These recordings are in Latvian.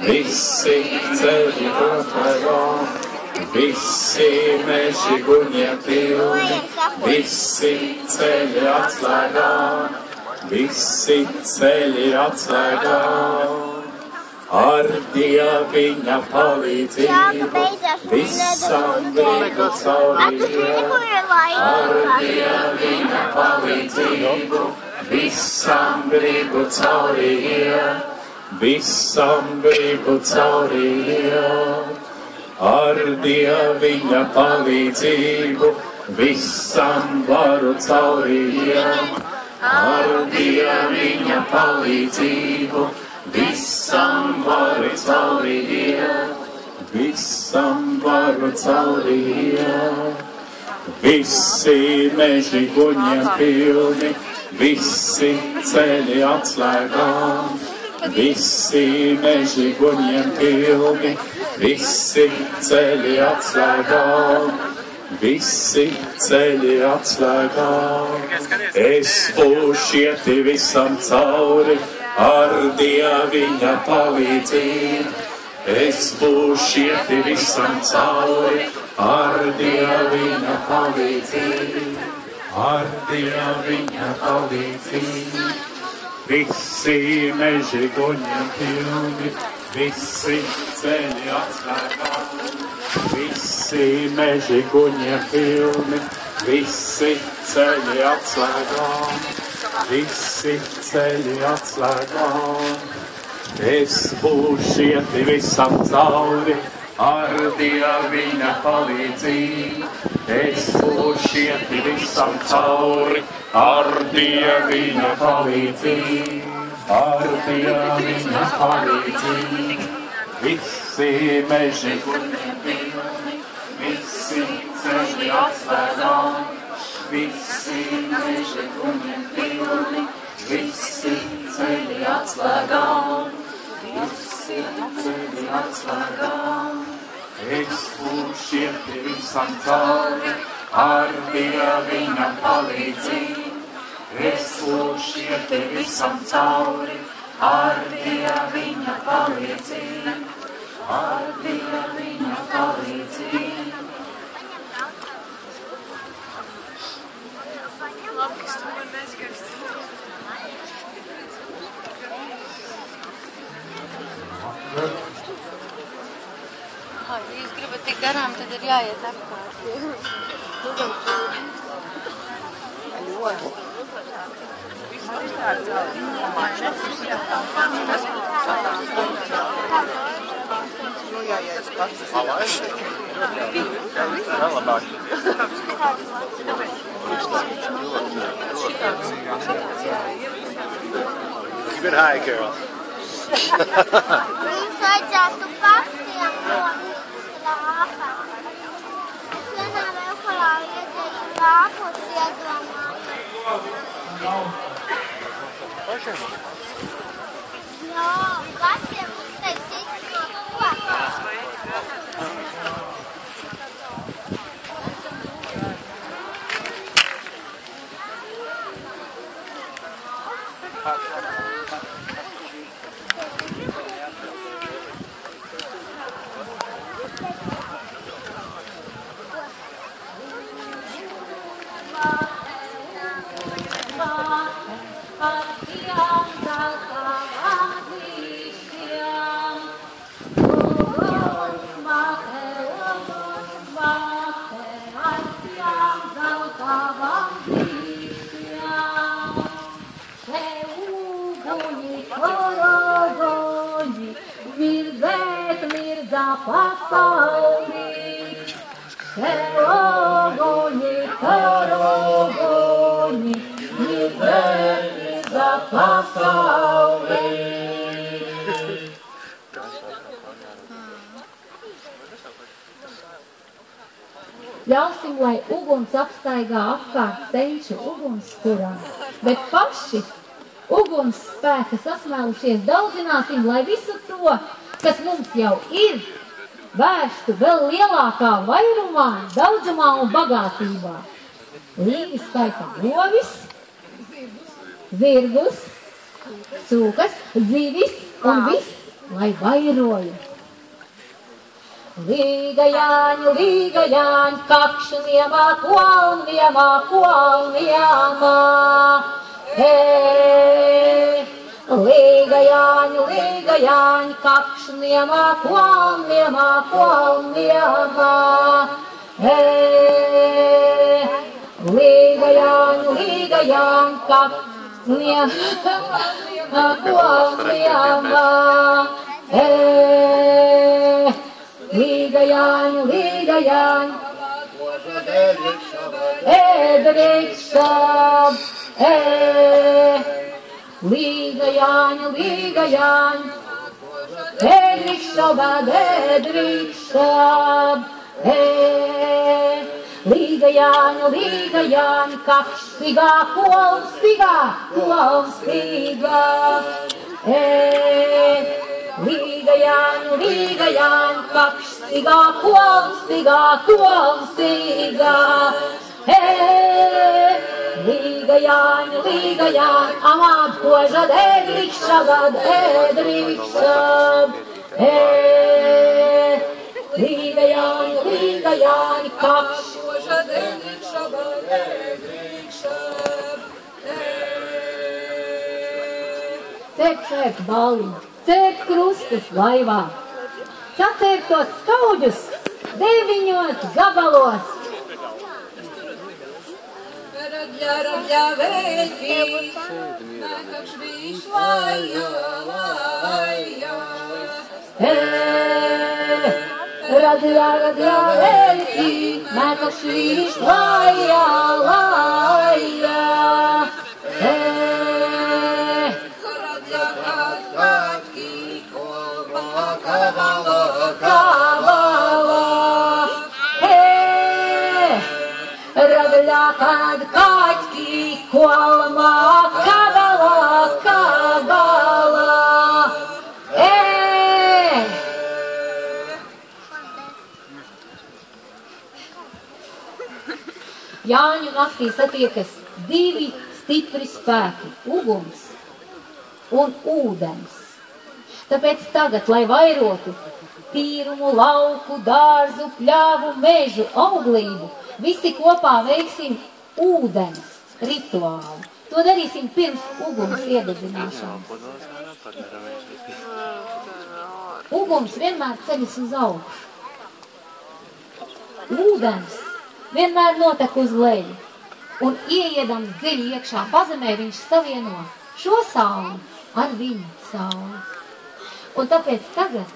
visi ceļi atklātā, visi meži guņiem pilni, visi ceļi atslēgā, visi ceļi atslēgā. Ar Dieviņa palīdzību visam gribu caurīja. Ar Dieviņa palīdzību visam gribu caurīja. Visam gribu caurīja. Ar Dieviņa palīdzību visam varu caurīja. Ar Dieviņa palīdzību visam varu caurīja, visam varu caurīja. Visi meži guņiem pilni, visi ceļi atslēgā. Visi meži guņiem pilni, visi ceļi atslēgā. Visi ceļi atslēgā. Es būšu ieti visam cauri, ar Dieviņa palīdzību. Es būšu ieti visam cauri, ar Dieviņa palīdzību. Ar Dieviņa palīdzību. Visi meži guņiem pilni, visi ceļi atslēgā. Visi meži guņiem pilni, visi ceļi atslēgā. Visi ceļi atslēgā. Es būšu ieti visam cauri, ar Dieviņa palīdzību. Es būšu ieti visam cauri, ar Dieviņa palīdzību. Ar Dieviņa palīdzību. Visi meži guņiem pilni, visi ceļi atslēgā. Visi meži guņiem pilni, visi ceļi atslēgā. Visi ceļi atslēgā. Es būšu ieti visam cauri, ar Dieviņa palīdzību. Es būšu ieti visam cauri, ar Dieviņa palīdzību. Ar Dieviņa palīdzību. Ja jūs gribat tik garām, tad ir jāiet apkārt. Keep it high, Carol. Mums vajadzētu pašiem nomist lāpā. Es vienā veikalā iedēju lāpus iedomājos. Pašiem? Jā, pašiem mums te cits no kokā. Ļausim, lai uguns apstaigā apkārt senču ugunskurā, bet paši uguns spēka sasmēlušies daudzināsim, lai visu to, kas mums jau ir, vērstu vēl lielākā vairumā, daudzumā un bagātībā. Līvi skaita govis, zirgus, cūkas, zivis un viss, lai vairoja. Līga Jāņu, kakšu niemā, kuolniemā. Līga Jāņu, kakšu niemā, kuolniemā. Līga Jāņu, kakšu niemā, kuolniemā. Līga Jāņu, edrikšab, Līga Jāņu, edrikšab, Līga Jāņu, kakšstigā, kuolstigā. Līga Jāņu, kakšstigā, kuolstigā. Līga Jāņu, amād kožad, edrikšab. Līga Jāņu, kakšožad, edrikšab. Cēp balliņu, cēp krustus laivā, sacēp tos skauģus 9 gabalos. Radļā vēļķī, nākakš viņš lājā. Radļā vēļķī, nākakš viņš lājā. Radļā kad kaķi kolmā kabala. Jāņu naktī satiekas 2 stipri spēki – uguns un ūdens. Tāpēc tagad, lai vairotu tīrumu, lauku, dārzu, pļāvu, mežu, auglību, visi kopā veiksim ūdens rituālu. To darīsim pirms uguns iededzināšanas. Uguns vienmēr ceļas uz augšu. Ūdens vienmēr notek uz leju. Un ieiedams dziļi iekšā pazemē, viņš savieno šo sauli ar viņa sauli. Un tāpēc tagad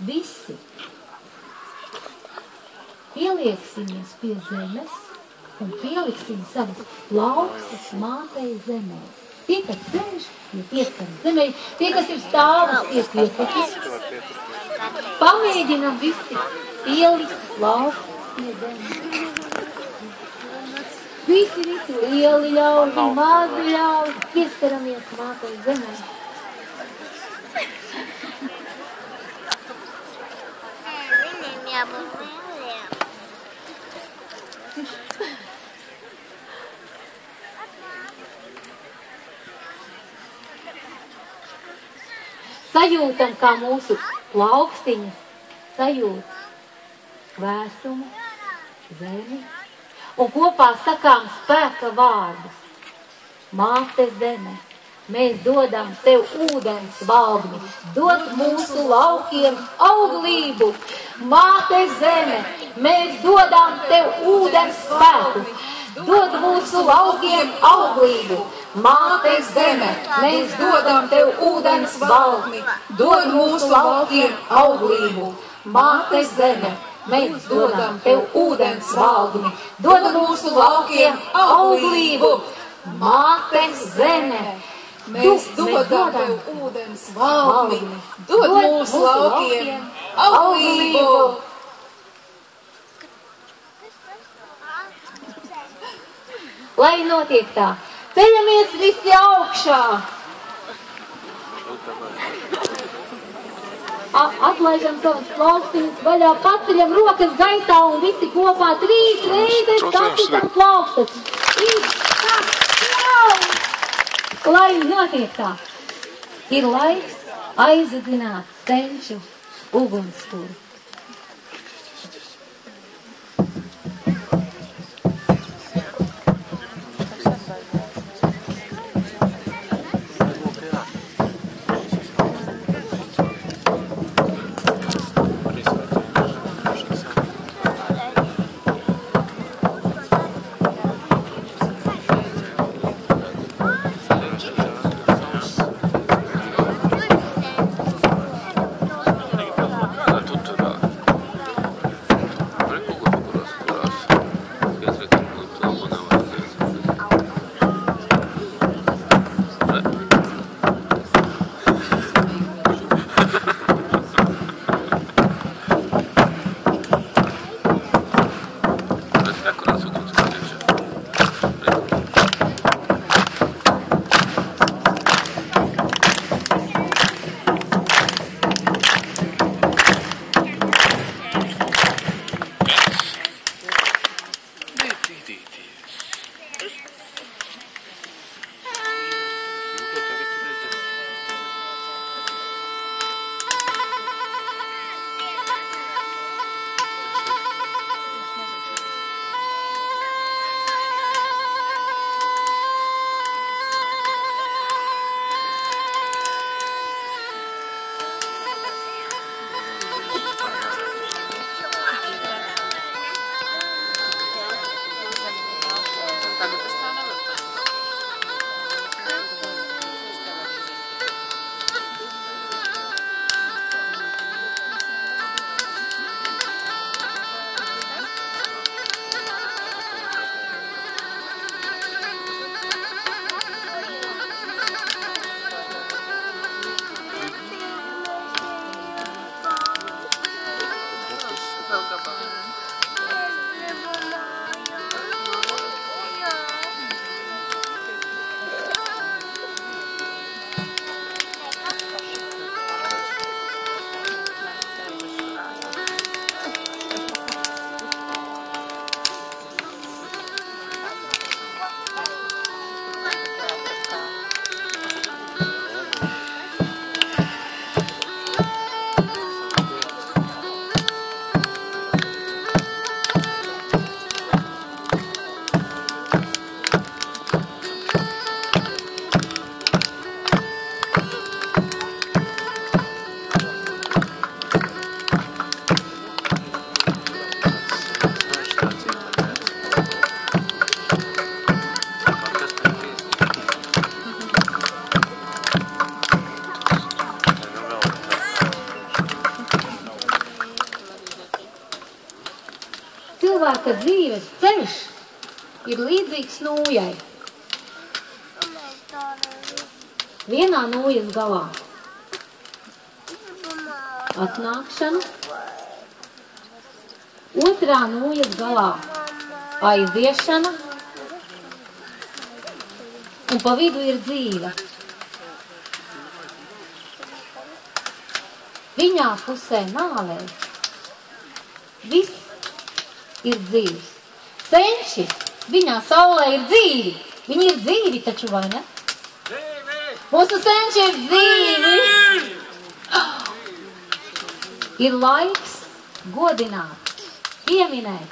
visi pielieksimies pie zemes un pieliksim savas plaukstas mātei zemē. Tie, kas sēž, tie pieskaras zemē, tie, kas ir stāvas, tie pieskaras. Pamēģinam visi pielikt plaukstas pie zemes. Visi lieli ļauži, mazi ļauži, pieskaramies mātei zemē. Viņiem jābūt lieliem. Sajūtam, kā mūsu plaukstiņas sajūt vēsumu, zemi, un kopā sakām spēka vārdus. Māte zeme, mēs dodam tev ūdens valgni, dod mūsu laukiem auglību. Māte zeme, mēs dodam tev ūdens spēku, dod mūsu laukiem auglību. Māte zeme, mēs dodam tev ūdens valgni, dod mūsu laukiem auglību. Māte zeme, mēs dodam tev ūdens valgni, dod mūsu laukiem auglību. Māte zeme, mēs dodam tev ūdens valgni, dod mūsu laukiem auglību. Lai notiek tā, ceļamies visi augšā. Atlaižam savas plaukstiņas vaļā, paceļam rokas gaisā un visi kopā 3 reizes sasitam plaukstas. Lai notiek tā, ir laiks aizadzināt senču ugunskura. Cilvēka dzīves ceļš ir līdzīgs nūjai. Vienā nūjas galā atnākšana, otrā nūjas galā aiziešana un pa vidu ir dzīve. Viņā pusē nāvē viss ir dzīves. Senči, viņā saulē ir dzīvi. Viņi ir dzīvi taču, vai ne? Mūsu senči ir dzīvi. Ir laiks godināt, pieminēt,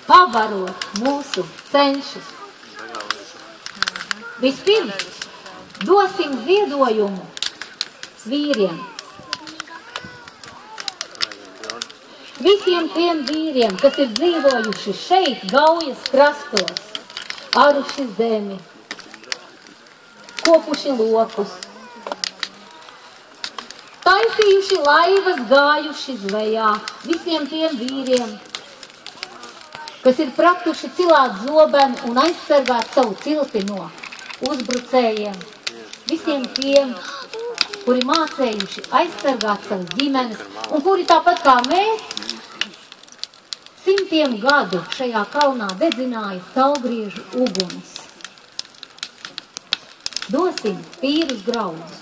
pabarot mūsu senčus. Vispirms dosim ziedojumu vīriem. Visiem tiem vīriem, kas ir dzīvojuši šeit, Gaujas krastos, aruši zemi, kopuši lokus, taisījuši laivas, gājuši zvejā, visiem tiem vīriem, kas ir pratuši cilāt zobeni un aizsargāt savu cilti no uzbrucējiem, visiem tiem, kuri mācējuši aizsargāt savas ģimenes un kuri tāpat kā mēs, simtiem gadu šajā kalnā dedzināja saulgriežu uguns. Dosim tīrus graudus.